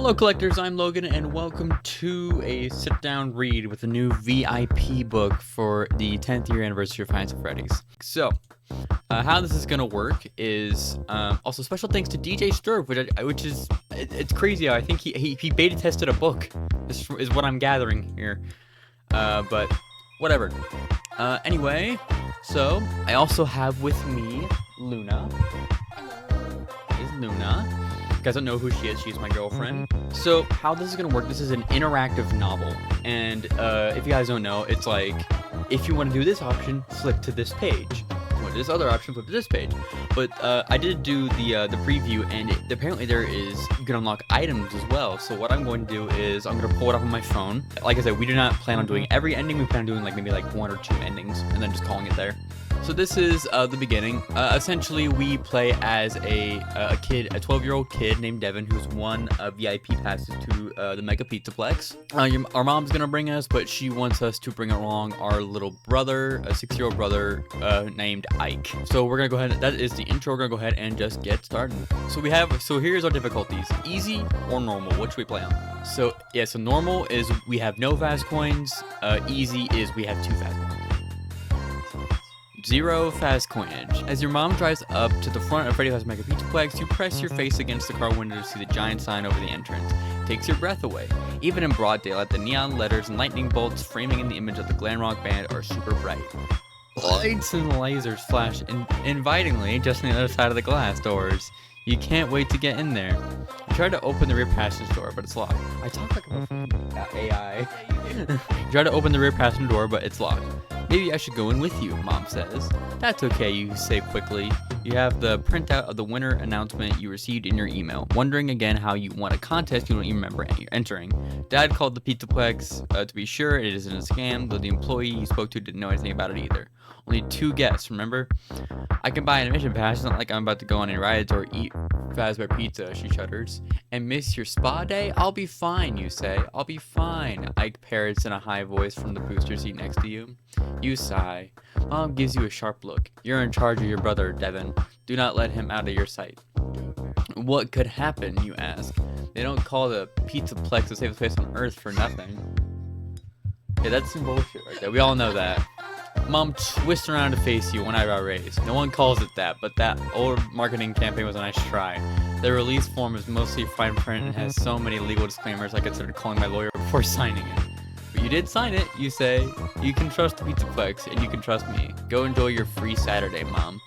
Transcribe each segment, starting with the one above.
Hello collectors, I'm Logan and welcome to a sit-down read with a new VIP book for the 10th year anniversary of Five Nights at Freddy's. So, how this is going to work is, also special thanks to DJ Sturb, which is, it's crazy how I think he beta tested a book, is what I'm gathering here, but whatever. Anyway, so, I also have with me Luna. Is Luna. You guys don't know who she is, she's my girlfriend. So how this is gonna work, this is an interactive novel, and if you guys don't know, it's like, if you want to do this option, flip to this page. If you want this other option, flip to this page. But I did do the preview, and apparently you can unlock items as well. So what I'm going to do is, I'm gonna pull it up on my phone. Like I said, we do not plan on doing every ending, we plan on doing maybe one or two endings, and then just calling it there. So this is the beginning. Essentially, we play as a 12-year-old kid named Devin, who's won VIP passes to the Mega Pizzaplex. Our mom's gonna bring us, but she wants us to bring along our little brother, a 6-year-old brother named Ike. So we're gonna go ahead. That is the intro. We're gonna go ahead and just get started. So here's our difficulties: easy or normal. What should we play on? So yeah, so normal is we have no fast coins. Easy is we have 2 fast coins. 0 fast coinage. As your mom drives up to the front of Freddy Fazbear's Mega Pizzaplex, you press your face against the car window to see the giant sign over the entrance. It takes your breath away. Even in broad daylight, the neon letters and lightning bolts framing in the image of the glam rock band are super bright. Lights and lasers flash invitingly just on the other side of the glass doors. You can't wait to get in there. You try to open the rear passenger door, but it's locked. I talk like a AI. You try to open the rear passenger door, but it's locked. Maybe I should go in with you, Mom says. That's okay, you say quickly. You have the printout of the winner announcement you received in your email, wondering again how you won a contest you don't even remember entering. Dad called the Pizzaplex to be sure it isn't a scam, though the employee he spoke to didn't know anything about it either. Only 2 guests, remember? I can buy an admission pass, it's not like I'm about to go on any rides or eat Fazbear pizza, she shudders. And miss your spa day? I'll be fine, you say. I'll be fine, Ike parrots in a high voice from the booster seat next to you. You sigh. Mom gives you a sharp look. You're in charge of your brother, Devin. Do not let him out of your sight. What could happen, you ask? They don't call the Pizzaplex the safest place on earth for nothing. Yeah, that's some bullshit right there. We all know that. Mom twists around to face you, one eyebrow raised. No one calls it that, but that old marketing campaign was a nice try. The release form is mostly fine print and has so many legal disclaimers I considered calling my lawyer before signing it. But you did sign it, you say. You can trust the Pizzaplex, and you can trust me. Go enjoy your free Saturday, Mom.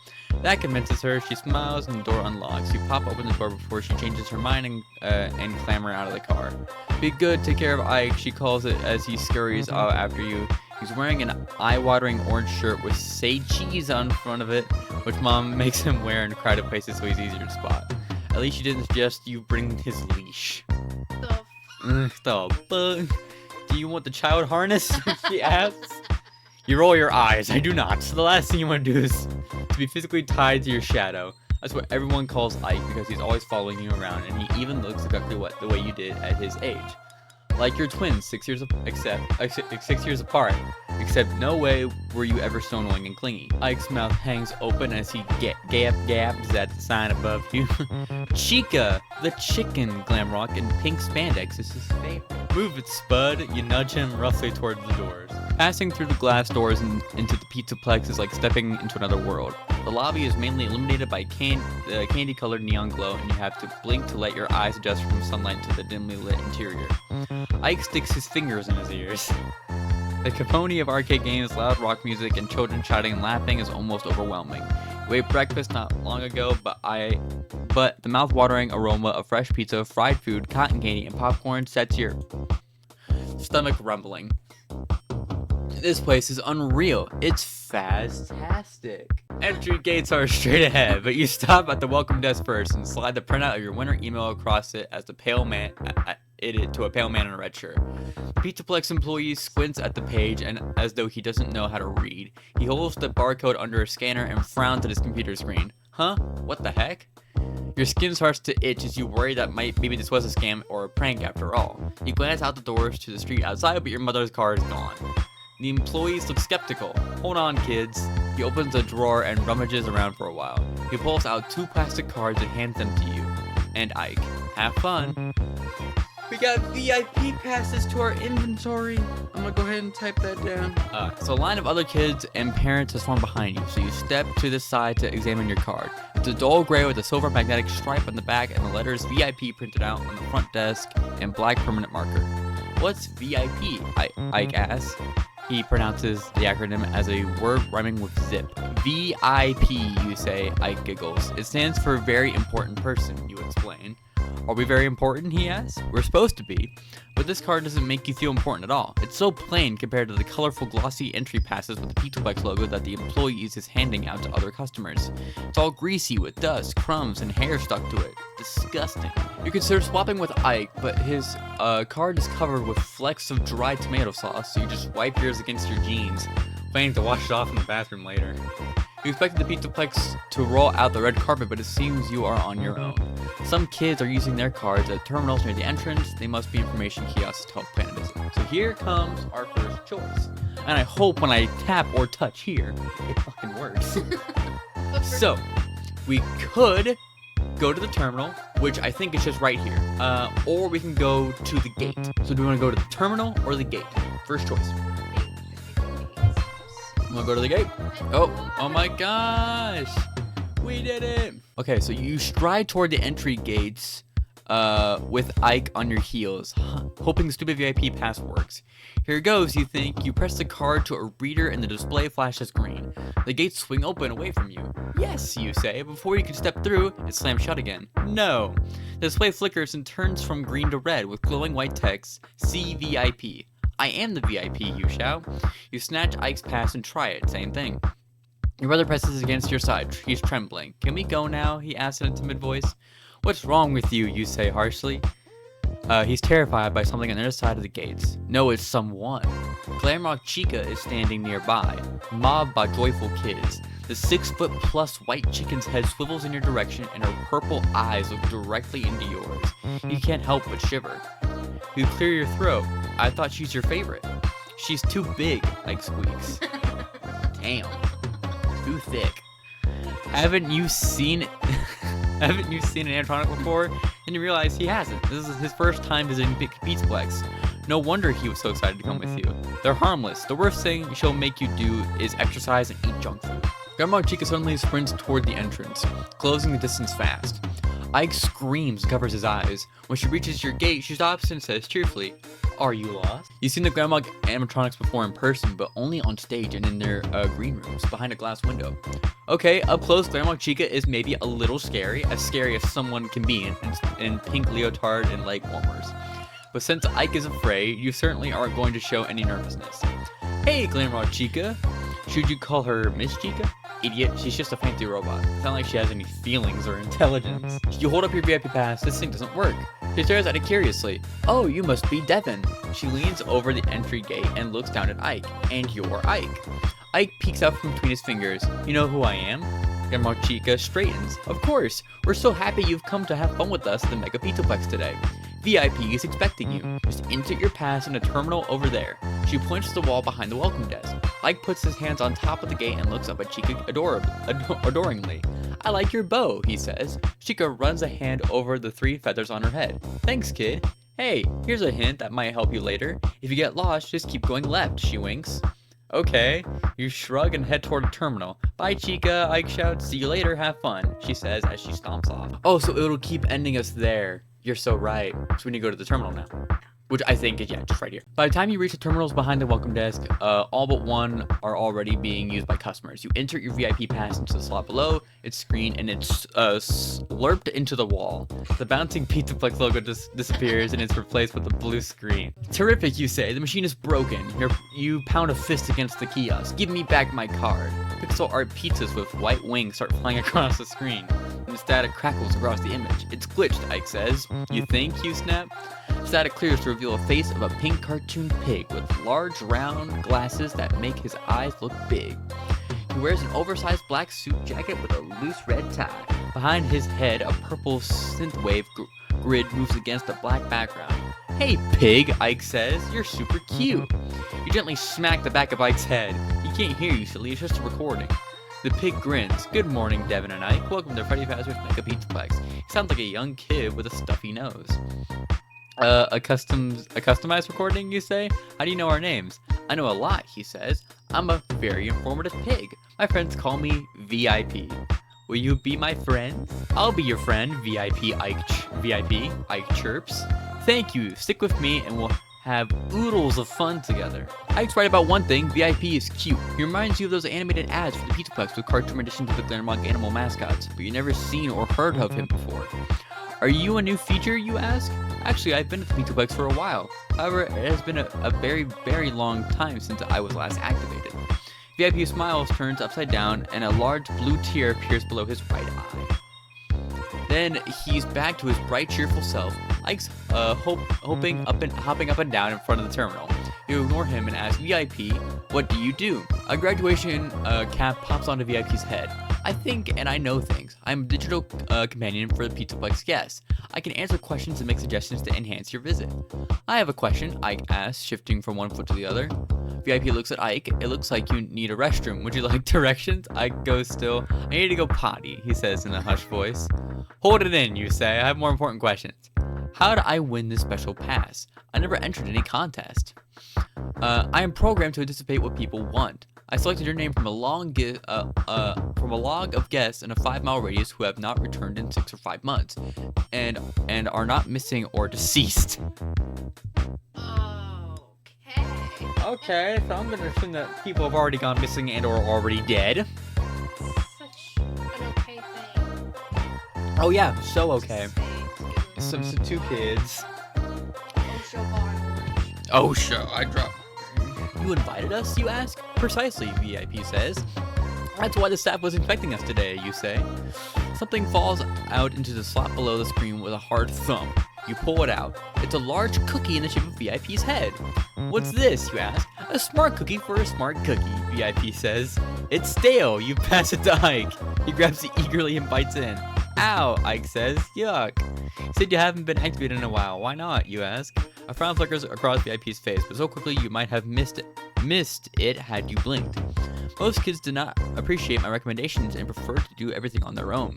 That convinces her. She smiles and the door unlocks. You pop open the door before she changes her mind and clamber out of the car. Be good, take care of Ike, she calls it as he scurries after you. He's wearing an eye-watering orange shirt with "Say Cheese" on front of it, which Mom makes him wear in crowded places so he's easier to spot. At least she didn't suggest you bring his leash. The fuck? Do you want the child harness? She asks. You roll your eyes. I do not. So the last thing you want to do is to be physically tied to your shadow. That's what everyone calls Ike because he's always following you around, and he even looks exactly the way you did at his age. Like your twins, 6 years apart. Except no way were you ever so annoying and clingy. Ike's mouth hangs open as he gabs at the sign above you. Chica, the chicken, Glamrock, in pink spandex is his favorite. Move it, Spud. You nudge him roughly towards the doors. Passing through the glass doors into the Pizzaplex is like stepping into another world. The lobby is mainly illuminated by candy-colored neon glow, and you have to blink to let your eyes adjust from sunlight to the dimly lit interior. Ike sticks his fingers in his ears. The cacophony of arcade games, loud rock music, and children shouting and laughing is almost overwhelming. We ate breakfast not long ago, but the mouth-watering aroma of fresh pizza, fried food, cotton candy, and popcorn sets your stomach rumbling. This place is unreal. It's fantastic. Entry gates are straight ahead, but you stop at the welcome desk first and slide the printout of your winter email across it as to a pale man in a red shirt. The Pizzaplex employee squints at the page and as though he doesn't know how to read. He holds the barcode under a scanner and frowns at his computer screen. Huh? What the heck? Your skin starts to itch as you worry that maybe this was a scam or a prank after all. You glance out the doors to the street outside, but your mother's car is gone. The employees look skeptical. Hold on, kids. He opens a drawer and rummages around for a while. He pulls out 2 plastic cards and hands them to you. And Ike. Have fun. got VIP passes to our inventory. I'm gonna go ahead and type that down. So a line of other kids and parents has formed behind you, so you step to the side to examine your card. It's a dull gray with a silver magnetic stripe on the back and the letters VIP printed out on the front desk and black permanent marker. What's VIP? Ike asks. He pronounces the acronym as a word rhyming with zip. VIP, you say, Ike giggles. It stands for very important person, you explain. Are we very important, he asks. We're supposed to be, but this card doesn't make you feel important at all. It's so plain compared to the colorful glossy entry passes with the Pizzaplex logo that the employees is handing out to other customers. It's all greasy with dust, crumbs, and hair stuck to it. Disgusting. You consider swapping with Ike, but his card is covered with flecks of dried tomato sauce, so you just wipe yours against your jeans, planning to wash it off in the bathroom later. You expected the Pizzaplex to roll out the red carpet, but it seems you are on your own. Some kids are using their cards at terminals near the entrance. They must be information kiosks to help plan a visit. So here comes our first choice. And I hope when I tap or touch here, it fucking works. So, we could go to the terminal, which I think is just right here. Or we can go to the gate. So do we want to go to the terminal or the gate? First choice. I'm gonna go to the gate. Oh my gosh. We did it. Okay, so you stride toward the entry gates with Ike on your heels, hoping the stupid VIP pass works. Here goes, you think. You press the card to a reader and the display flashes green. The gates swing open away from you. Yes, you say. Before you can step through, it slams shut again. No. The display flickers and turns from green to red with glowing white text, See VIP. I am the VIP, you shout. You snatch Ike's pass and try it. Same thing. Your brother presses against your side. He's trembling. Can we go now? He asks in a timid voice. What's wrong with you? You say harshly. He's terrified by something on the other side of the gates. No, it's someone. Glamrock Chica is standing nearby, mobbed by joyful kids. The 6-foot-plus white chicken's head swivels in your direction, and her purple eyes look directly into yours. You can't help but shiver. You clear your throat. I thought she's your favorite. She's too big, Ike squeaks. Damn. Too thick. Haven't you seen an animatronic before? And you realize he hasn't. This is his first time visiting Pizzaplex. No wonder he was so excited to come with you. They're harmless. The worst thing she'll make you do is exercise and eat junk food. Grandma Chica suddenly sprints toward the entrance, closing the distance fast. Ike screams and covers his eyes. When she reaches your gate, she stops and says cheerfully, Are you lost? You've seen the Grandma animatronics before in person, but only on stage and in their green rooms behind a glass window. Okay, up close, Grandma Chica is maybe a little scary as someone can be in pink leotard and leg warmers. But since Ike is afraid, you certainly aren't going to show any nervousness. Hey, Grandma Chica. Should you call her Miss Chica? Idiot, she's just a fancy robot. It's not like she has any feelings or intelligence. You hold up your VIP pass, this thing doesn't work. She stares at it curiously. Oh, you must be Devin. She leans over the entry gate and looks down at Ike. And you're Ike. Ike peeks out from between his fingers. You know who I am? Grandma Chica straightens. Of course, we're so happy you've come to have fun with us at the Mega Pizzaplex today. VIP is expecting you. Just insert your pass in a terminal over there. She points to the wall behind the welcome desk. Ike puts his hands on top of the gate and looks up at Chica adoringly. I like your bow, he says. Chica runs a hand over the 3 feathers on her head. Thanks, kid. Hey, here's a hint that might help you later. If you get lost, just keep going left, she winks. Okay. You shrug and head toward a terminal. Bye, Chica, Ike shouts. See you later, have fun, she says as she stomps off. Oh, so it'll keep ending us there. You're so right. So we need to go to the terminal now. Which I think is, yeah, just right here. By the time you reach the terminals behind the welcome desk, all but one are already being used by customers. You insert your VIP pass into the slot below, it's screened, and it's slurped into the wall. The bouncing Pizzaplex logo just disappears, and it's replaced with a blue screen. Terrific, you say. The machine is broken. You pound a fist against the kiosk. Give me back my card. Pixel art pizzas with white wings start flying across the screen. And static crackles across the image. It's glitched, Ike says. You think, you snap? Static clears to reveal a face of a pink cartoon pig with large round glasses that make his eyes look big. He wears an oversized black suit jacket with a loose red tie. Behind his head, a purple synthwave grid moves against a black background. Hey pig, Ike says, you're super cute. You gently smack the back of Ike's head. He can't hear you, silly, it's just a recording. The pig grins. Good morning, Devin and Ike. Welcome to Freddy Fazbear's Mega Pizzaplex. He sounds like a young kid with a stuffy nose. A customized recording, you say? How do you know our names? I know a lot, he says. I'm a very informative pig. My friends call me VIP. Will you be my friend? I'll be your friend, VIP Ike chirps. Thank you, stick with me and we'll have oodles of fun together. Ike's right about one thing, VIP is cute. He reminds you of those animated ads for the Pizzaplex with cartoon editions of the Glamrock animal mascots, but you've never seen or heard of him before. Are you a new feature, you ask? Actually, I've been at the Pizzaplex for a while. However, it has been a very, very long time since I was last activated. VIP smiles, turns upside down, and a large blue tear appears below his right eye. Then he's back to his bright, cheerful self. Ike's hopping up and down in front of the terminal. You ignore him and ask VIP, what do you do? A graduation cap pops onto VIP's head. I think and I know things. I'm a digital companion for the Pizzaplex guests. I can answer questions and make suggestions to enhance your visit. I have a question, Ike asks, shifting from one foot to the other. VIP looks at Ike. It looks like you need a restroom. Would you like directions? Ike goes still. I need to go potty, he says in a hushed voice. Hold it in, you say. I have more important questions. How do I win this special pass? I never entered any contest. I am programmed to anticipate what people want. I selected your name from a log of guests in a 5-mile radius who have not returned in 6 or 5 months, and are not missing or deceased. Okay, so I'm gonna assume that people have already gone missing and or already dead. Such an okay thing. Oh yeah, so okay. Some 2 kids. Oh sure, I dropped. You invited us, you ask? Precisely, VIP says. That's why the staff was inspecting us today, you say. Something falls out into the slot below the screen with a hard thump. You pull it out. It's a large cookie in the shape of VIP's head. What's this, you ask? A smart cookie for a smart cookie, VIP says. It's stale, you pass it to Ike. He grabs it eagerly and bites in. Ow, Ike says. Yuck. You said you haven't been activated in a while. Why not, you ask? A frown flickers across VIP's face, but so quickly you might have missed it had you blinked. Most kids do not appreciate my recommendations and prefer to do everything on their own.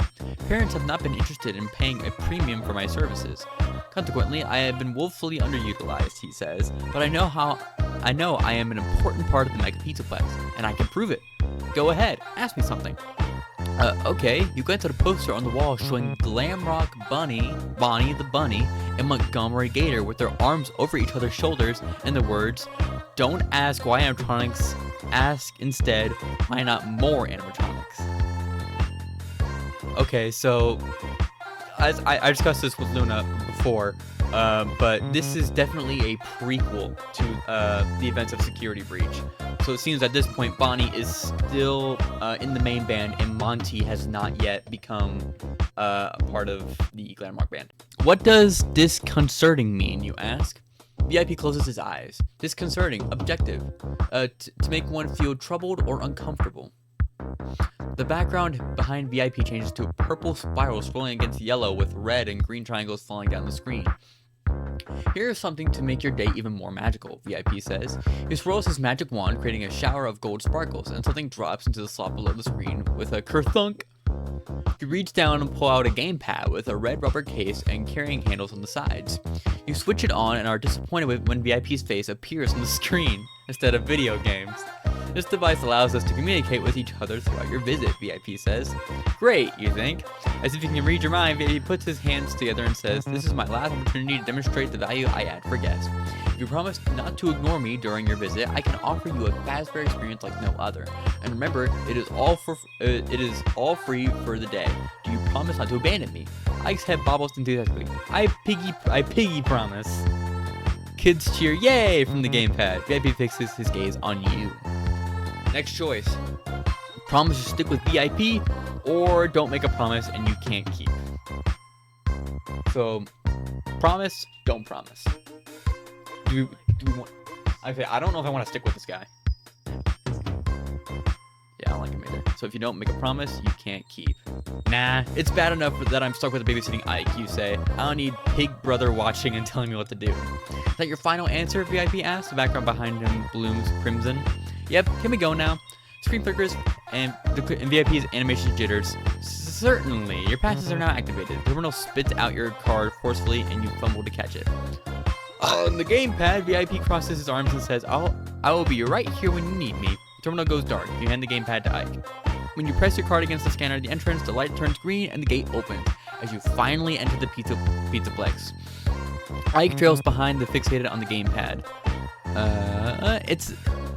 Parents have not been interested in paying a premium for my services. Consequently, I have been woefully underutilized, he says, but I know I am an important part of the Mega Pizzaplex, and I can prove it. Go ahead, ask me something. Okay, you glance at a poster on the wall showing Glamrock Bonnie the Bunny, and Montgomery Gator with their arms over each other's shoulders and the words, "Don't ask why animatronics, ask instead, why not more animatronics?" Okay, so as I discussed this with Luna before, but this is definitely a prequel to the events of Security Breach. So it seems at this point Bonnie is still in the main band and Monty has not yet become a part of the Glamrock band. What does disconcerting mean, you ask? VIP closes his eyes. Disconcerting, objective, to make one feel troubled or uncomfortable. The background behind VIP changes to a purple spiral scrolling against yellow with red and green triangles falling down the screen. Here's something to make your day even more magical, VIP says. He swirls his magic wand, creating a shower of gold sparkles, and something drops into the slot below the screen with a kerthunk. You reach down and pull out a gamepad with a red rubber case and carrying handles on the sides. You switch it on and are disappointed when VIP's face appears on the screen instead of video games. This device allows us to communicate with each other throughout your visit, VIP says. Great, you think? As if he can read your mind, VIP puts his hands together and says, this is my last opportunity to demonstrate the value I add for guests. If you promise not to ignore me during your visit, I can offer you a Fazbear experience like no other. And remember, it is all free for the day. Do you promise not to abandon me? Ike's head bobbles enthusiastically. I piggy promise. Kids cheer yay from the gamepad. VIP fixes his gaze on you. Next choice. Promise to stick with VIP, or don't make a promise and you can't keep. So, promise, don't promise. Do we want... I don't know if I want to stick with this guy. Yeah, I don't like him either. So if you don't make a promise, you can't keep. Nah, it's bad enough that I'm stuck with a babysitting Ike, you say. I don't need Pig Brother watching and telling me what to do. Is that your final answer, VIP asks? The background behind him blooms crimson. Yep, can we go now? Screen flickers and VIP's animation jitters. Certainly. Your passes are now activated. The terminal spits out your card forcefully, and you fumble to catch it. On the gamepad, VIP crosses his arms and says, I will be right here when you need me. The terminal goes dark. You hand the gamepad to Ike. When you press your card against the scanner at the entrance, the light turns green and the gate opens as you finally enter the Pizzaplex. Ike trails behind the fixated on the gamepad.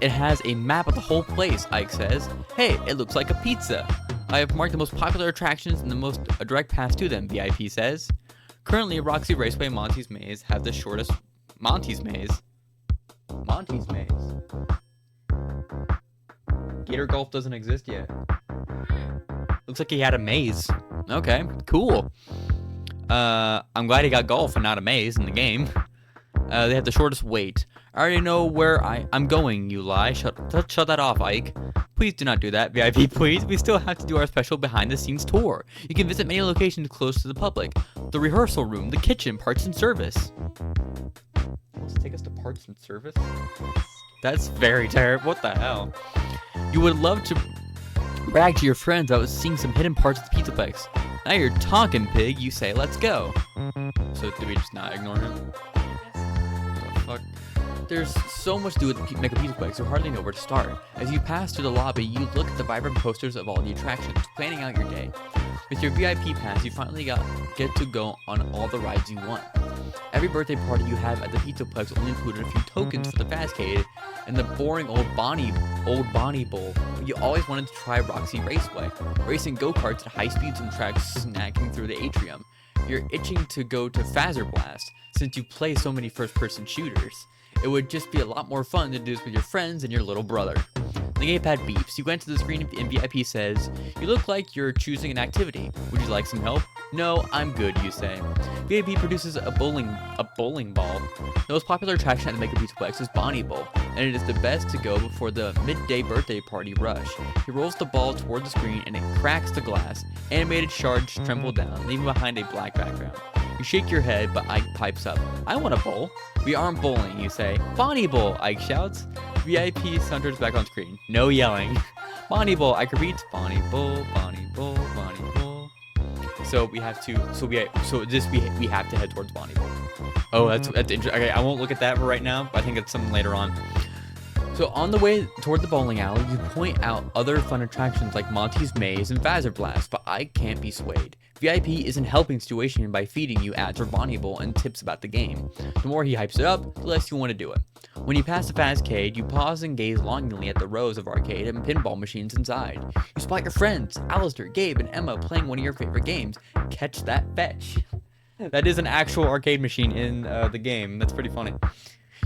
It has a map of the whole place, Ike says. Hey, it looks like a pizza. I have marked the most popular attractions and the most direct path to them, VIP says. Currently, Roxy Raceway and Monty's Maze have the shortest... Monty's Maze? Monty's Maze? Gator Golf doesn't exist yet. Looks like he had a maze. Okay, cool. I'm glad he got golf and not a maze in the game. They have the shortest wait. I already know where I'm going, you lie. Shut that off, Ike. Please do not do that, VIP, please. We still have to do our special behind-the-scenes tour. You can visit many locations close to the public. The rehearsal room, the kitchen, parts and service. Let's take us to parts and service? That's very terrible. What the hell? You would love to brag to your friends about seeing some hidden parts of the Pizzaplex. Now you're talking, pig. You say, let's go. So do we just not ignore him? What the fuck? There's so much to do with the Mega Pizzaplex, you hardly know where to start. As you pass through the lobby, you look at the vibrant posters of all the attractions, planning out your day. With your VIP pass, you finally get to go on all the rides you want. Every birthday party you have at the Pizzaplex only included a few tokens for the Fastcade and the boring old Bonnie Bowl. But you always wanted to try Roxy Raceway, racing go-karts at high speeds and tracks, snacking through the atrium. You're itching to go to Phaser Blast, since you play so many first-person shooters. It would just be a lot more fun to do this with your friends and your little brother. The gamepad beeps. You glance at the screen and VIP says, you look like you're choosing an activity. Would you like some help? No, I'm good, you say. VIP produces a bowling ball. The most popular attraction at the Mega Pizzaplex is Bonnie Bowl, and it is the best to go before the midday birthday party rush. He rolls the ball toward the screen and it cracks the glass. Animated shards tremble down, leaving behind a black background. You shake your head, but Ike pipes up. I want a bowl. We aren't bowling, you say. Bonnie Bowl, Ike shouts. VIP saunters back on screen. No yelling. Bonnie Bowl, Ike repeats. Bonnie Bowl, Bonnie Bowl, Bonnie Bowl. So we have to head towards Bonnie Bowl. Oh, that's interesting. Okay, I won't look at that for right now, but I think it's something later on. So on the way toward the bowling alley, you point out other fun attractions like Monty's Maze and Phaser Blast, but I can't be swayed. VIP isn't helping the situation by feeding you ads for Bonnie Bowl and tips about the game. The more he hypes it up, the less you want to do it. When you pass the Fastcade, you pause and gaze longingly at the rows of arcade and pinball machines inside. You spot your friends, Alistair, Gabe, and Emma playing one of your favorite games, Catch That Fetch. That is an actual arcade machine in the game. That's pretty funny.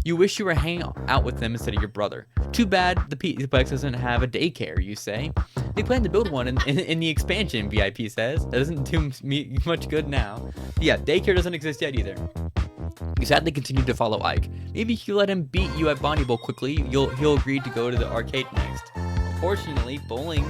You wish you were hanging out with them instead of your brother. Too bad the Pizzaplex doesn't have a daycare, you say. They plan to build one in the expansion, VIP says. That doesn't do me much good now. Yeah, daycare doesn't exist yet either. You sadly continue to follow Ike. Maybe if you let him beat you at Bonnie Bowl quickly, he'll agree to go to the arcade next. Unfortunately, bowling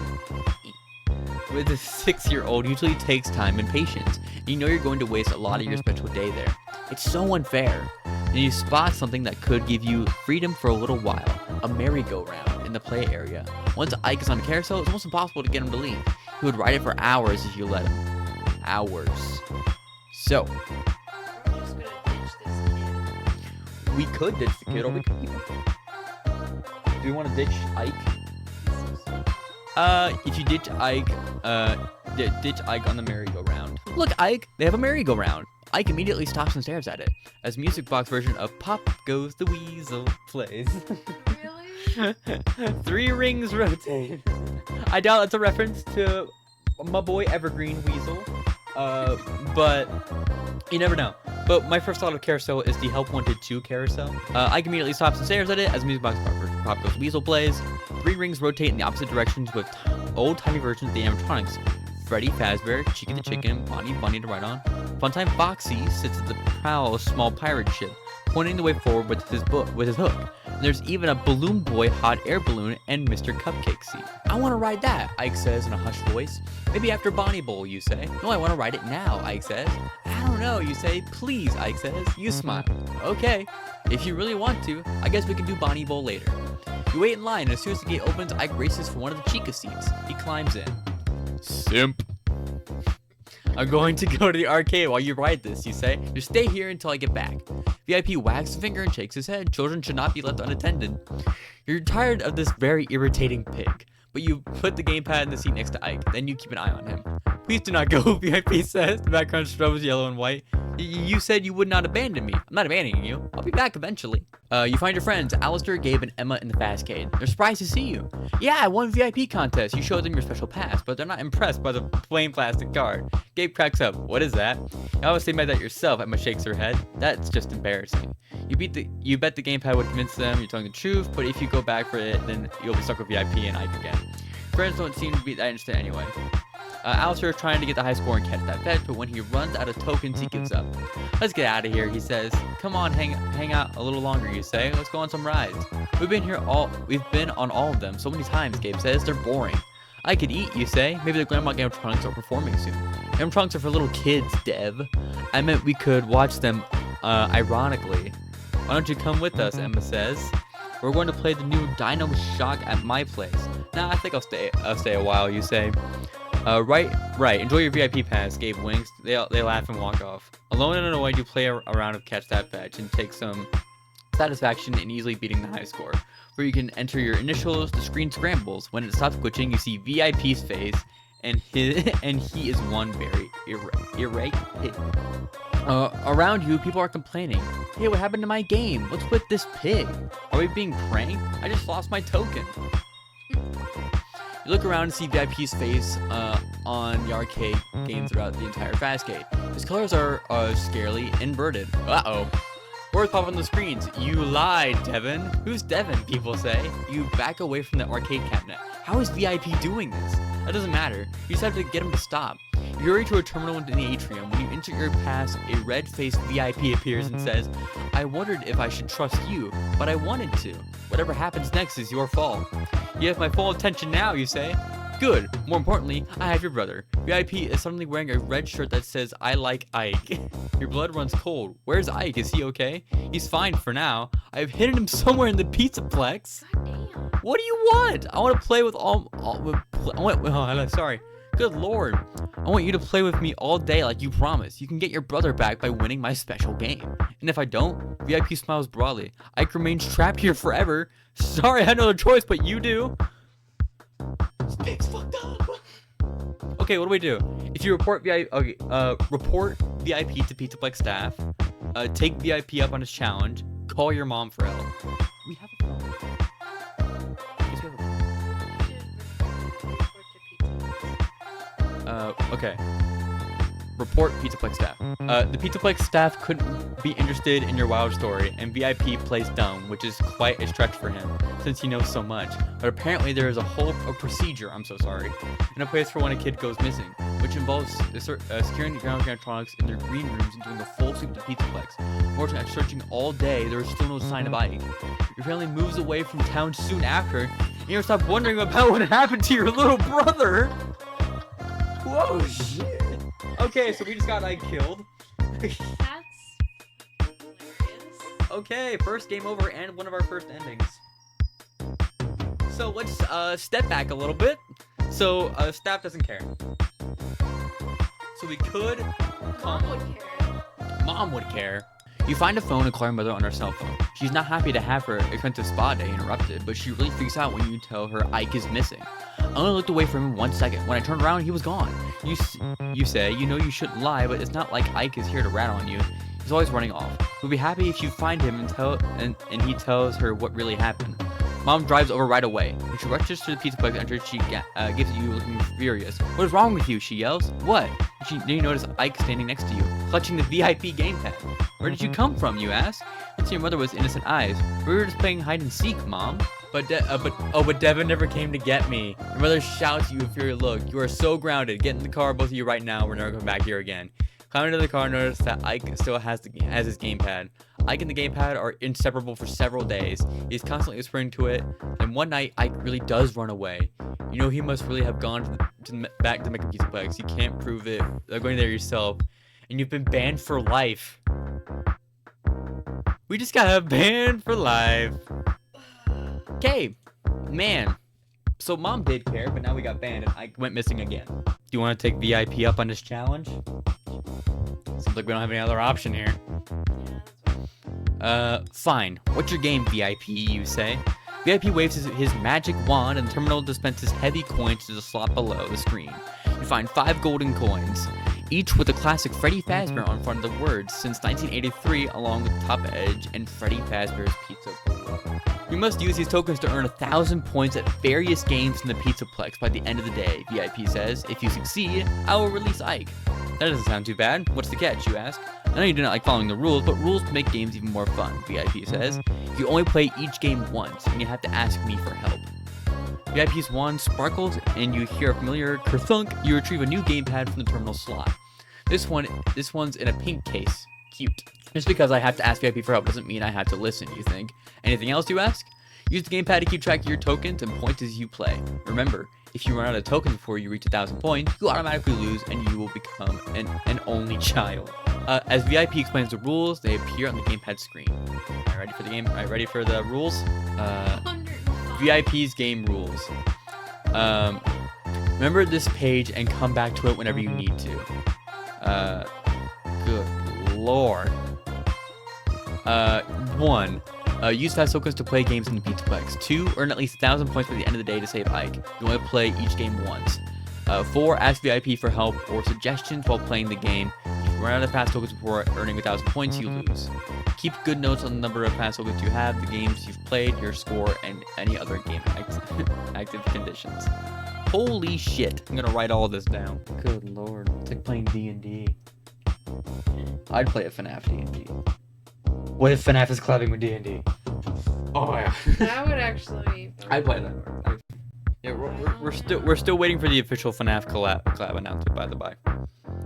with a 6-year-old usually takes time and patience. And you know you're going to waste a lot of your special day there. It's so unfair. And you spot something that could give you freedom for a little while. A merry-go-round in the play area. Once Ike is on the carousel, it's almost impossible to get him to leave. He would ride it for hours if you let him. Hours. So. We're just gonna ditch this kid. We could ditch the kid, or we could keep him. Do you want to ditch Ike? If you ditch Ike, ditch Ike on the merry-go-round. Look, Ike, they have a merry-go-round. Ike immediately stops and stares at it, as music box version of Pop Goes the Weasel plays. Really? 3 rings rotate. I doubt that's a reference to my boy Evergreen Weasel, but you never know. But my first thought of carousel is the Help Wanted 2 carousel. Ike immediately stops and stares at it as music box Pop Goes the Weasel plays. 3 rings rotate in the opposite directions with old-timey versions of the animatronics. Freddy Fazbear, Cheeky the Chicken, Bonnie Bunny to ride on. Funtime Foxy sits at the prow of a small pirate ship, pointing the way forward with his hook. And there's even a Balloon Boy hot air balloon and Mr. Cupcake seat. I want to ride that, Ike says in a hushed voice. Maybe after Bonnie Bowl, you say. No, I want to ride it now, Ike says. I don't know, you say. Please, Ike says. You smile. Okay, if you really want to, I guess we can do Bonnie Bowl later. You wait in line, and as soon as the gate opens, Ike races for one of the Chica seats. He climbs in. Simp. I'm going to go to the arcade while you ride this, you say. Just stay here until I get back. VIP wags a finger and shakes his head. Children should not be left unattended. You're tired of this very irritating pig, but you put the gamepad in the seat next to Ike. Then you keep an eye on him. Please do not go, VIP says. The background strobes yellow and white. You said you would not abandon me. I'm not abandoning you. I'll be back eventually. You find your friends, Alistair, Gabe, and Emma in the fastcade. They're surprised to see you. Yeah, I won VIP contest. You showed them your special pass, but they're not impressed by the plain plastic card. Gabe cracks up. What is that? You obviously made that yourself. Emma shakes her head. That's just embarrassing. You bet the gamepad would convince them you're telling the truth, but if you go back for it, then you'll be stuck with VIP and Ike again. Friends don't seem to be that interested anyway. Alistair is trying to get the high score and catch that fetch, but when he runs out of tokens, he gives up. Let's get out of here, he says. Come on, hang out a little longer, you say. Let's go on some rides. We've been on all of them so many times, Gabe says. They're boring. I could eat, you say. Maybe the grandma animatronics are performing soon. Animatronics are for little kids, Dev. I meant we could watch them, ironically. Why don't you come with us, Emma says. We're going to play the new Dino Shock at my place. Nah, I think I'll stay a while, you say. Right. Enjoy your VIP pass, Gabe winks. They laugh and walk off. Alone and annoyed, you play a round of Catch That Fetch and take some satisfaction in easily beating the high score. Where you can enter your initials, the screen scrambles. When it stops glitching, you see VIP's face, and he is one very irate. Around you, people are complaining. Hey, what happened to my game? What's with this pig? Are we being pranked? I just lost my token. You look around and see VIP's face on the arcade game throughout the entire fastcade. His colors are scarily inverted. Uh-oh. Words pop on the screens. You lied, Devin. Who's Devin, people say. You back away from the arcade cabinet. How is VIP doing this? That doesn't matter. You just have to get him to stop. You hurry to a terminal in the atrium. When you enter your pass, a red-faced VIP appears and says, I wondered if I should trust you, but I wanted to. Whatever happens next is your fault. You have my full attention now, you say. Good. More importantly, I have your brother. VIP is suddenly wearing a red shirt that says, I like Ike. Your blood runs cold. Where's Ike? Is he okay? He's fine for now. I have hidden him somewhere in the Pizzaplex. What do you want? I want to play with sorry. Good lord. I want you to play with me all day like you promised. You can get your brother back by winning my special game. And if I don't, VIP smiles broadly. Ike remains trapped here forever. Sorry, I had no other choice, but you do. This pig's fucked up. Okay, what do we do? If you report VIP to Pizzaplex staff, take VIP up on his challenge, call your mom for help. We have a phone. Yes, we have a phone. Okay. Report Pizzaplex staff. The Pizzaplex staff couldn't be interested in your wild story, and VIP plays dumb, which is quite a stretch for him, since he knows so much. But apparently there is a procedure, I'm so sorry, in a place for when a kid goes missing, which involves securing the ground animatronics in their green rooms and doing the full sweep to Pizzaplex. Fortunately, after searching all day, there is still no sign of Ike. Your family moves away from town soon after, and you stop wondering about what happened to your little brother. Whoa, shit. Okay, so we just got Ike killed. That's hilarious. Okay, first game over and one of our first endings. So let's step back a little bit. So staff doesn't care. So we could Mom would care. Mom would care. You find a phone and call your mother on her cell phone. She's not happy to have her expensive spa day interrupted, but she really freaks out when you tell her Ike is missing. I only looked away from him 1 second. When I turned around, he was gone. You say, you know you shouldn't lie, but it's not like Ike is here to rat on you. He's always running off. We'll be happy if you find him and he tells her what really happened. Mom drives over right away. When she rushes to the Pizzaplex entrance, she gives you looking furious. What is wrong with you? She yells. What? Then you notice Ike standing next to you, clutching the VIP gamepad. Where did you come from? You ask. And your mother was innocent eyes. We were just playing hide and seek, Mom. But Devin never came to get me. Your mother shouts at you with your look. You are so grounded. Get in the car, both of you, right now. We're never coming back here again. Climb into the car and notice that Ike still has his gamepad. Ike and the gamepad are inseparable for several days. He's constantly whispering to it, and one night Ike really does run away. You know he must really have gone back to make a Pizzaplex. You can't prove it. They're going there yourself, and you've been banned for life. We just got banned for life. Okay, man. So Mom did care, but now we got banned and Ike went missing again. Do you want to take VIP up on this challenge? Seems like we don't have any other option here. Fine. What's your game, VIP, you say? VIP waves his magic wand and the terminal dispenses heavy coins to the slot below the screen. You find 5 golden coins, each with the classic Freddy Fazbear on front of the words since 1983, along with Top Edge and Freddy Fazbear's Pizza below. You must use these tokens to earn 1,000 points at various games in the Pizzaplex by the end of the day, VIP says. If you succeed, I will release Ike. That doesn't sound too bad. What's the catch, you ask? I know you do not like following the rules, but rules to make games even more fun, VIP says. You only play each game once, and you have to ask me for help. VIP's wand sparkles, and you hear a familiar kerthunk. You retrieve a new gamepad from the terminal slot. This one's in a pink case. Cute. Just because I have to ask VIP for help doesn't mean I have to listen, you think. Anything else, you ask? Use the gamepad to keep track of your tokens and points as you play. Remember, if you run out of tokens before you reach 1,000 points, you automatically lose and you will become an only child. As VIP explains the rules, they appear on the gamepad screen. Alright, ready for the game? Alright, ready for the rules? VIP's game rules. Remember this page and come back to it whenever you need to. Good lord. 1. Use fast tokens to play games in the Pizzaplex. 2. Earn at least 1,000 points by the end of the day to save Ike. You want to play each game once. 4. Ask VIP for help or suggestions while playing the game. If you run out of fast tokens before earning 1,000 points, you lose. Keep good notes on the number of fast tokens you have, the games you've played, your score, and any other game active conditions. Holy shit. I'm gonna write all of this down. Good lord. It's like playing D&D. I'd play a FNAF D&D. What if FNAF is collabing with D&D? Oh yeah. That would actually. I'd play that. Yeah, we're still waiting for the official FNAF collab announcement, by the by.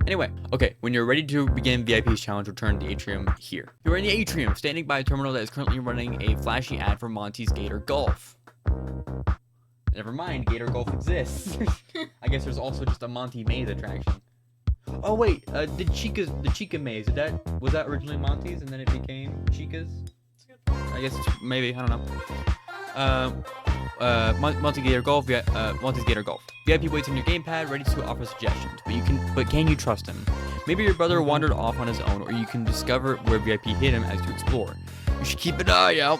Anyway, okay, when you're ready to begin VIP's challenge, return to the atrium here. You're in the atrium, standing by a terminal that is currently running a flashy ad for Monty's Gator Golf. Never mind, Gator Golf exists. I guess there's also just a Monty Maze attraction. Oh wait, the Chica Maze, was that originally Monty's and then it became Chica's? I guess it's maybe, I don't know. Monty's Gator Golf. VIP waits on your gamepad, ready to offer suggestions, but can you trust him? Maybe your brother wandered off on his own, or you can discover where VIP hid him as you explore. You should keep an eye out.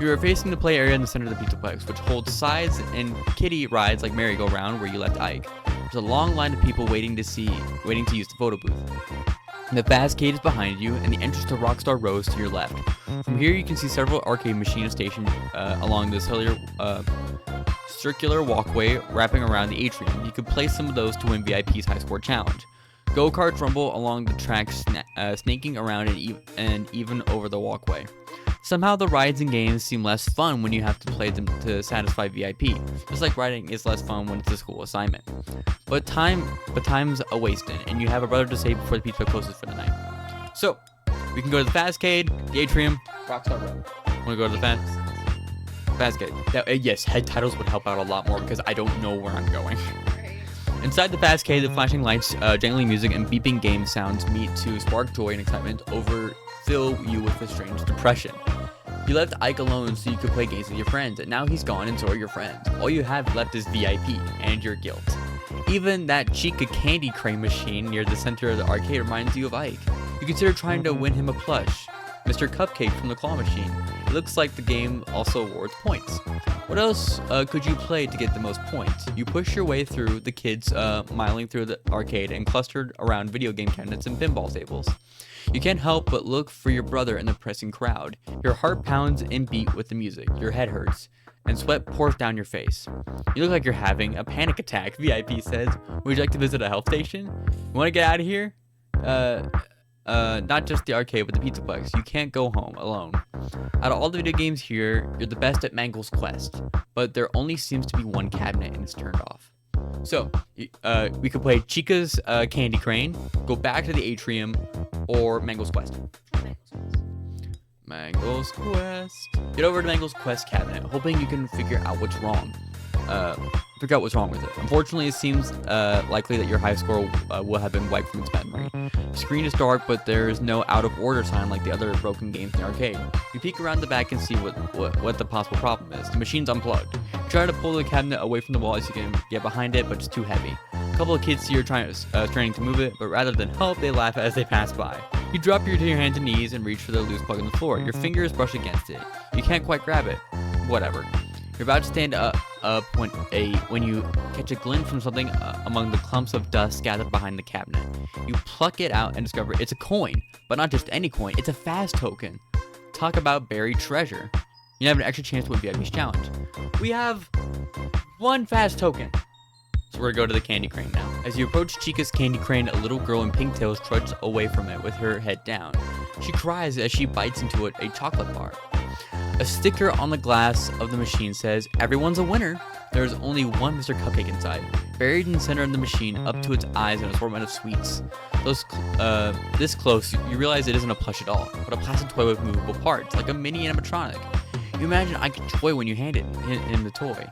You are facing the play area in the center of the Pizzaplex, which holds sides and kiddie rides like merry-go-round where you left Ike. There's a long line of people waiting to use the photo booth. The Fazcade is behind you, and the entrance to Rockstar Row is to your left. From here, you can see several arcade machines stationed along this circular walkway wrapping around the atrium. You could play some of those to win VIP's high score challenge. Go-karts rumble along the track, snaking around and even over the walkway. Somehow the rides and games seem less fun when you have to play them to satisfy VIP, just like riding is less fun when it's a school assignment. But time's a wasting, and you have a brother to save before the pizza closes for the night. So, we can go to the Fazcade, the atrium, Rockstar Row. Want to go to the Fazcade? Yes, head titles would help out a lot more because I don't know where I'm going. Inside the Fazcade, the flashing lights, jangling music, and beeping game sounds meet to spark joy and excitement, overfill you with a strange depression. You left Ike alone so you could play games with your friends, and now he's gone and so are your friends. All you have left is VIP and your guilt. Even that Chica candy crane machine near the center of the arcade reminds you of Ike. You consider trying to win him a plush, Mr. Cupcake from the claw machine. It looks like the game also awards points. What else could you play to get the most points? You push your way through the kids miling through the arcade and clustered around video game cabinets and pinball tables. You can't help but look for your brother in the pressing crowd. Your heart pounds in beat with the music, your head hurts, and sweat pours down your face. You look like you're having a panic attack, VIP says. Would you like to visit a health station? You want to get out of here? Not just the arcade, but the Pizzaplex. You can't go home alone. Out of all the video games here, you're the best at Mangle's Quest, but there only seems to be one cabinet and it's turned off. So, we could play Chica's Candy Crane, go back to the atrium, or Mangle's Quest. Mangle's Quest. Get over to Mangle's Quest cabinet, hoping you can figure out what's wrong. figure out what's wrong with it. Unfortunately, it seems likely that your high score will have been wiped from its memory. The screen is dark, but there is no out of order sign like the other broken games in the arcade. You peek around the back and see what the possible problem is. The machine's unplugged. You try to pull the cabinet away from the wall as you can get behind it, but it's too heavy. A couple of kids see you trying to move it, but rather than help, they laugh as they pass by. You drop your hands and knees and reach for the loose plug on the floor. Your fingers brush against it. You can't quite grab it. Whatever. You're about to stand up when you catch a glimpse from something among the clumps of dust gathered behind the cabinet. You pluck it out and discover it's a coin, but not just any coin. It's a fast token. Talk about buried treasure. You have an extra chance to win VIP's challenge. We have one fast token. So we're gonna go to the candy crane now. As you approach Chica's candy crane, a little girl in pigtails trudges away from it with her head down. She cries as she bites into a chocolate bar. A sticker on the glass of the machine says, "Everyone's a winner." There is only one Mr. Cupcake inside, buried in the center of the machine, up to its eyes in an assortment of sweets. This close, you realize it isn't a plush at all, but a plastic toy with movable parts, like a mini animatronic. You imagine Ike's toy when you hand it him the toy.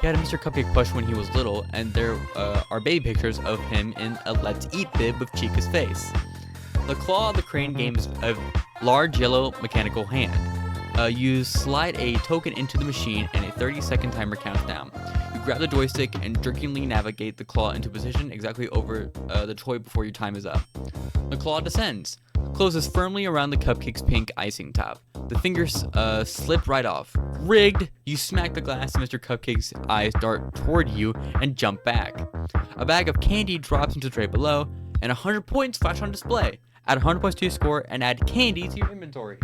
He had a Mr. Cupcake plush when he was little, and there are baby pictures of him in a Let's Eat bib with Chica's face. The claw of the crane game is a large yellow mechanical hand. You slide a token into the machine and a 30-second timer counts down. You grab the joystick and jerkingly navigate the claw into position exactly over the toy before your time is up. The claw descends, closes firmly around the cupcake's pink icing top. The fingers slip right off. Rigged! You smack the glass and Mr. Cupcake's eyes dart toward you and jump back. A bag of candy drops into the tray below, and 100 points flash on display. Add 100 points to your score and add candy to your inventory.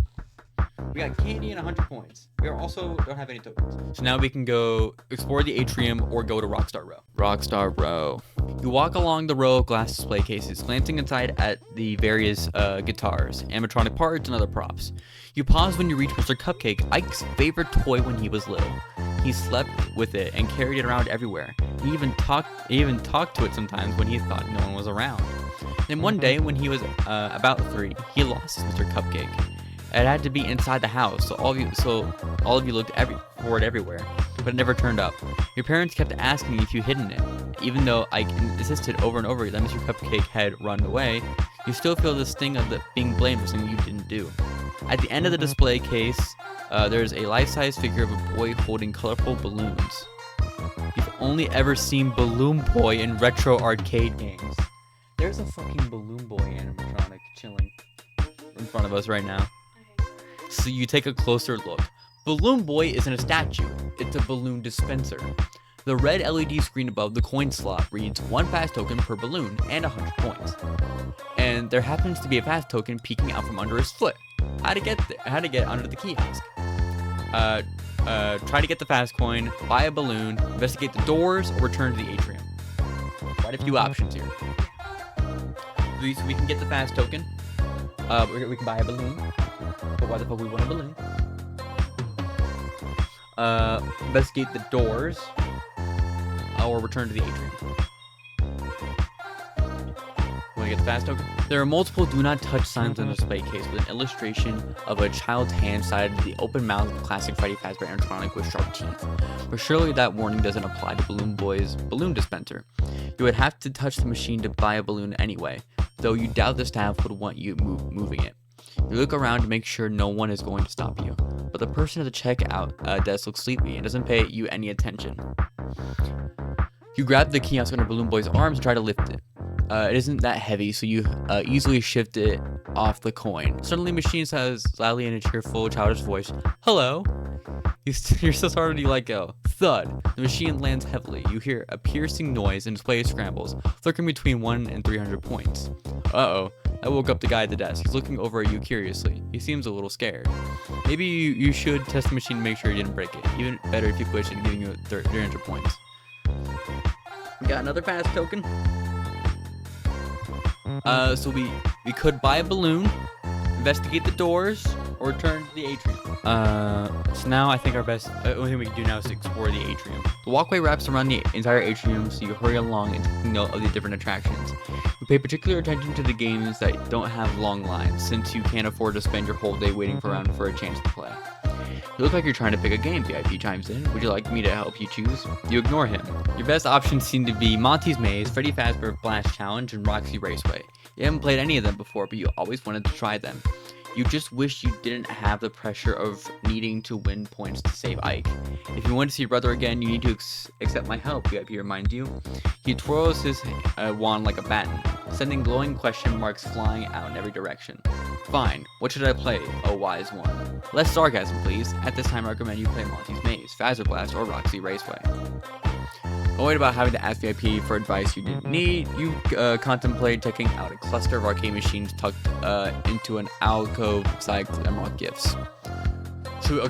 We got candy and 100 points. We also don't have any tokens. So now we can go explore the atrium or go to Rockstar Row. Rockstar Row. You walk along the row of glass display cases, glancing inside at the various guitars, animatronic parts, and other props. You pause when you reach Mr. Cupcake, Ike's favorite toy when he was little. He slept with it and carried it around everywhere. He even talked to it sometimes when he thought no one was around. Then one day, when he was about 3, he lost his Mr. Cupcake. It had to be inside the house, so all of you looked for it everywhere, but it never turned up. Your parents kept asking if you'd hidden it. Even though Ike insisted over and over that Mr. Cupcake had run away, you still feel the sting of being blamed for something you didn't do. At the end of the display case, there's a life-size figure of a boy holding colorful balloons. You've only ever seen Balloon Boy in retro arcade games. There's a fucking Balloon Boy animatronic chilling in front of us right now. So you take a closer look. Balloon Boy isn't a statue, it's a balloon dispenser. The red LED screen above the coin slot reads 1 fast token per balloon and 100 points. And there happens to be a fast token peeking out from under his foot. How to get under the kiosk. Try to get the fast coin, buy a balloon, investigate the doors, or return to the atrium. Quite a few options here. So we can get the fast token. We can buy a balloon. But why the fuck we want a balloon? Investigate the doors. Or return to the atrium. Want to get the fast token? There are multiple do not touch signs on the display case with an illustration of a child's hand sided to the open mouth of classic Freddy Fazbear animatronic with sharp teeth. But surely that warning doesn't apply to Balloon Boy's balloon dispenser. You would have to touch the machine to buy a balloon anyway, though you doubt the staff would want you moving it. You look around to make sure no one is going to stop you, but the person at the checkout desk looks sleepy and doesn't pay you any attention. You grab the kiosk under Balloon Boy's arms and try to lift it. It isn't that heavy, so you easily shift it off the coin. Suddenly, the machine says loudly in a cheerful, childish voice, "Hello." You're so sorry you let go. Thud. The machine lands heavily. You hear a piercing noise and display scrambles, flickering between 1 and 300 points. Uh-oh. I woke up the guy at the desk. He's looking over at you curiously. He seems a little scared. Maybe you should test the machine to make sure you didn't break it. Even better if you push it and giving you 300 points. We got another fast token. So we could buy a balloon, investigate the doors, or return to the atrium. So now I think our only thing we can do now is to explore the atrium. The walkway wraps around the entire atrium, so you hurry along and take note of the different attractions. You pay particular attention to the games that don't have long lines, since you can't afford to spend your whole day waiting around for a chance to play. You look like you're trying to pick a game, VIP chimes in. Would you like me to help you choose? You ignore him. Your best options seem to be Monty's Maze, Freddy Fazbear Blast Challenge, and Roxy Raceway. You haven't played any of them before, but you always wanted to try them. You just wish you didn't have the pressure of needing to win points to save Ike. If you want to see your brother again, you need to accept my help, VIP reminds you. He twirls his wand like a baton, sending glowing question marks flying out in every direction. Fine, what should I play, oh wise one? Less sarcasm, please. At this time, I recommend you play Monty's Maze, Fazbear Blast, or Roxy Raceway. Don't worry about having to ask VIP for advice you didn't need. You contemplate checking out a cluster of arcade machines tucked into an alcove beside Emerald Gifts. Should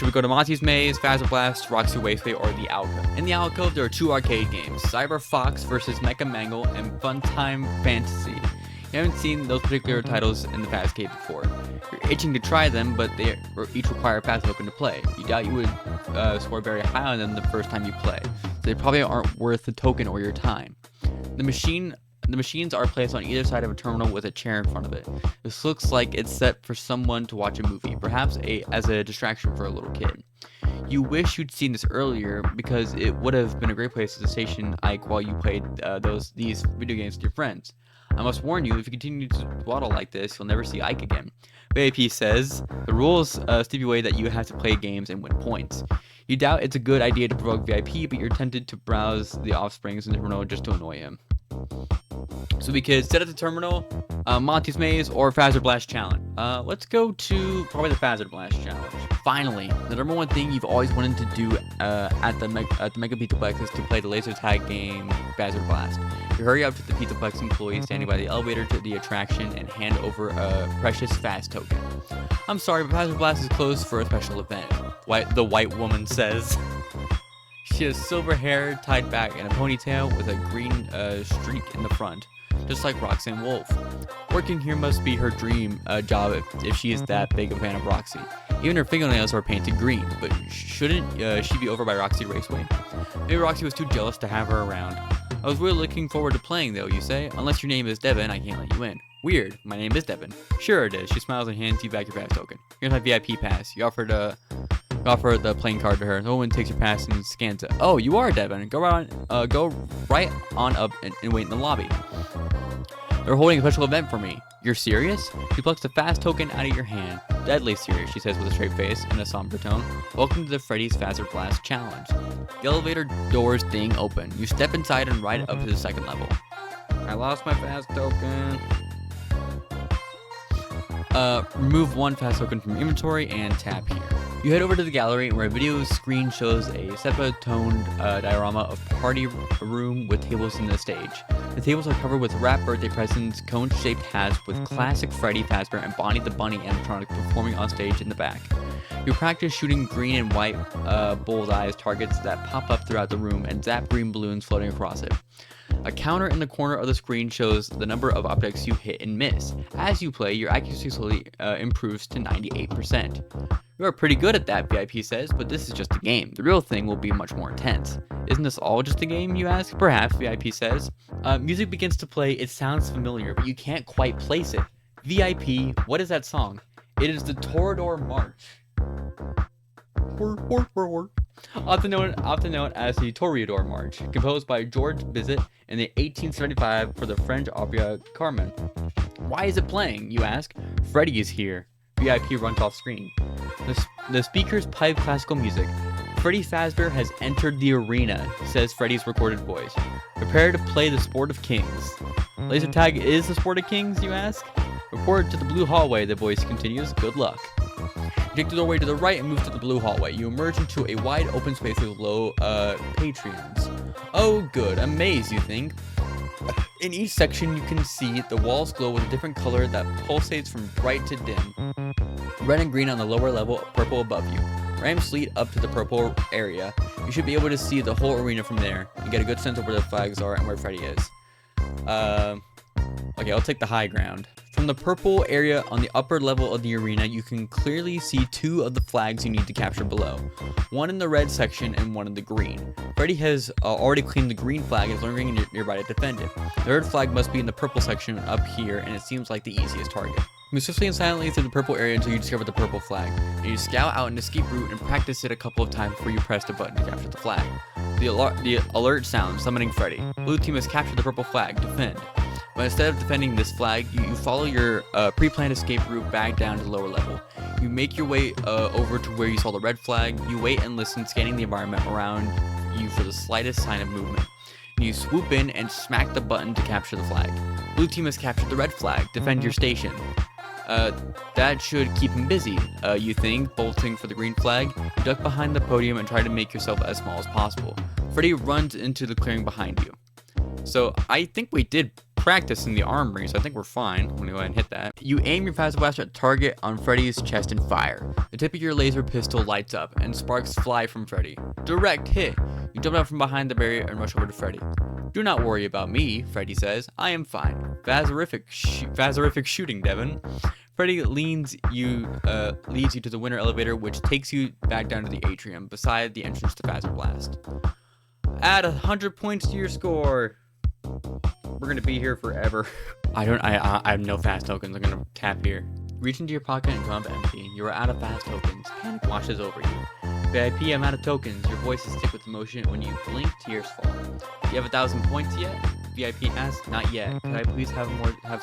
we go to Monty's Maze, Fazbear Blast, Roxy Raceway, or the Alcove? In the Alcove, there are 2 arcade games, Cyber Fox vs. Mecha Mangle and Funtime Fantasy. You haven't seen those particular titles in the Fazcade before. You're itching to try them, but they each require a Faz token to play. You doubt you would score very high on them the first time you play, so they probably aren't worth the token or your time. The machines are placed on either side of a terminal with a chair in front of it. This looks like it's set for someone to watch a movie, perhaps as a distraction for a little kid. You wish you'd seen this earlier because it would have been a great place to station Ike while you played these video games with your friends. I must warn you, if you continue to dawdle like this, you'll never see Ike again. VIP says, the rules stipulate that you have to play games and win points. You doubt it's a good idea to provoke VIP, but you're tempted to browse the offsprings in the terminal just to annoy him. So we could set at the terminal, Monty's Maze, or Fazbear Blast Challenge. Let's go to probably the Fazbear Blast Challenge. Finally, the number one thing you've always wanted to do at the Mega Pizzaplex is to play the laser tag game Fazbear Blast. You hurry up to the Pizzaplex employee standing by the elevator to the attraction and hand over a precious Faz token. I'm sorry, but Fazbear Blast is closed for a special event, the white woman says. She has silver hair tied back in a ponytail with a green streak in the front, just like Roxanne Wolf. Working here must be her dream job if she is that big a fan of Roxy. Even her fingernails are painted green, but shouldn't she be over by Roxy Raceway? Maybe Roxy was too jealous to have her around. I was really looking forward to playing though, you say? Unless your name is Devin, I can't let you in. Weird, my name is Devin. Sure it is. She smiles and hands you back your pass token. Here's my VIP pass. You offer the playing card to her. The woman takes your pass and scans it. Oh, you are Devin. Go right on up and wait in the lobby. They're holding a special event for me. You're serious? She plucks the Faz token out of your hand. Deadly serious, she says with a straight face and a somber tone. Welcome to the Freddy's Fazbear Blast Challenge. The elevator doors ding open. You step inside and ride up to the second level. I lost my Faz token. Remove one Faz token from inventory and tap here. You head over to the gallery where a video screen shows a sepia-toned diorama of party room with tables in the stage. The tables are covered with wrapped birthday presents, cone-shaped hats with classic Freddy Fazbear and Bonnie the Bunny animatronic performing on stage in the back. You practice shooting green and white bullseyes targets that pop up throughout the room and zap green balloons floating across it. A counter in the corner of the screen shows the number of objects you hit and miss. As you play, your accuracy slowly improves to 98%. You are pretty good at that, VIP says, but this is just a game. The real thing will be much more intense. Isn't this all just a game, you ask? Perhaps, VIP says. Music begins to play. It sounds familiar, but you can't quite place it. VIP, what is that song? It is the Toreador March. Often known as the Toreador March, composed by George Bizet in the 1875 for the French opera Carmen. Why is it playing, you ask? Freddy is here. VIP runs off screen. The speakers pipe classical music. Freddy Fazbear has entered the arena, says Freddy's recorded voice. Prepare to play the sport of kings. Laser tag is the sport of kings, you ask? Report to the blue hallway, the voice continues. Good luck. Take the doorway to the right and move to the blue hallway. You emerge into a wide open space with low patrons. Oh good, a maze, you think? In each section you can see the walls glow with a different color that pulsates from bright to dim. Red and green on the lower level, purple above you. Ramps lead up to the purple area. You should be able to see the whole arena from there and get a good sense of where the flags are and where Freddy is. Okay, I'll take the high ground. From the purple area on the upper level of the arena, you can clearly see two of the flags you need to capture below. One in the red section and one in the green. Freddy has already claimed the green flag and is lingering nearby to defend it. The third flag must be in the purple section up here, and it seems like the easiest target. Move swiftly and silently through the purple area until you discover the purple flag. And you scout out an escape route and practice it a couple of times before you press the button to capture the flag. The alert sounds, summoning Freddy. Blue team has captured the purple flag. Defend. But instead of defending this flag, you follow your pre-planned escape route back down to the lower level. You make your way over to where you saw the red flag. You wait and listen, scanning the environment around you for the slightest sign of movement. You swoop in and smack the button to capture the flag. Blue team has captured the red flag. Defend your station. That should keep him busy, you think, bolting for the green flag. You duck behind the podium and try to make yourself as small as possible. Freddy runs into the clearing behind you. So I think we did practice in the armory, so I think we're fine. I'm gonna go ahead and hit that. You aim your plasma blaster at target on Freddy's chest and fire. The tip of your laser pistol lights up and sparks fly from Freddy. Direct hit. You jump out from behind the barrier and rush over to Freddy. Do not worry about me, Freddy says. I am fine. Phaserific shooting, Devin. Freddy leads you to the winter elevator, which takes you back down to the atrium beside the entrance to Phaser Blast. Add 100 points to your score. We're gonna be here forever. I have no fast tokens. I'm gonna tap here. Reach into your pocket and come up empty. You are out of fast tokens. Panic washes over you. VIP, I'm out of tokens. Your voices stick with emotion. When you blink, tears fall. Do you have 1,000 points yet? VIP asks, not yet. Could I please have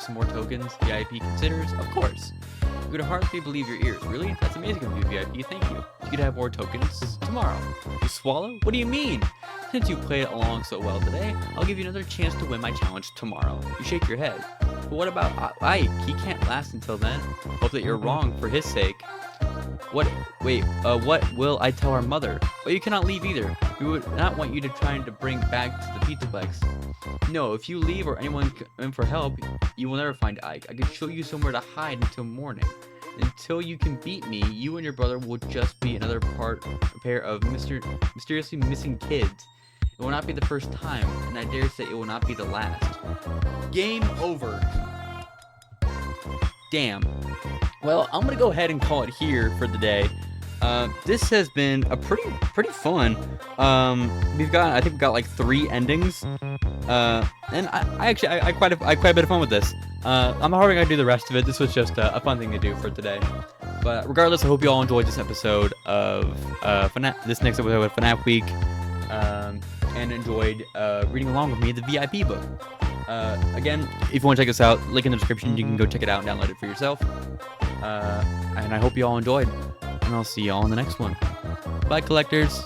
some more tokens? VIP considers, of course. You could hardly believe your ears. Really? That's amazing of you, VIP. Thank you. You could have more tokens tomorrow. You swallow? What do you mean? Since you played along so well today, I'll give you another chance to win my challenge tomorrow. You shake your head. But what about Ike? He can't last until then. Hope that you're wrong for his sake. What will I tell our mother? But you cannot leave either. We would not want you to try to bring back to the Pizzaplex. No, if you leave or anyone come in for help, you will never find Ike. I could show you somewhere to hide until morning. Until you can beat me, you and your brother will just be another pair of mysteriously missing kids. It will not be the first time, and I dare say it will not be the last. Game over. Damn. Well, I'm gonna go ahead and call it here for the day. This has been a pretty fun. I think we've got like 3 endings. And I quite a bit of fun with this. I'm probably gonna do the rest of it. This was just a fun thing to do for today. But regardless, I hope you all enjoyed this episode of this next episode of FNAF Week, and enjoyed reading along with me the VIP book. Again, if you want to check this out, link in the description. You can go check it out and download it for yourself. And I hope you all enjoyed. And I'll see you all in the next one. Bye, collectors.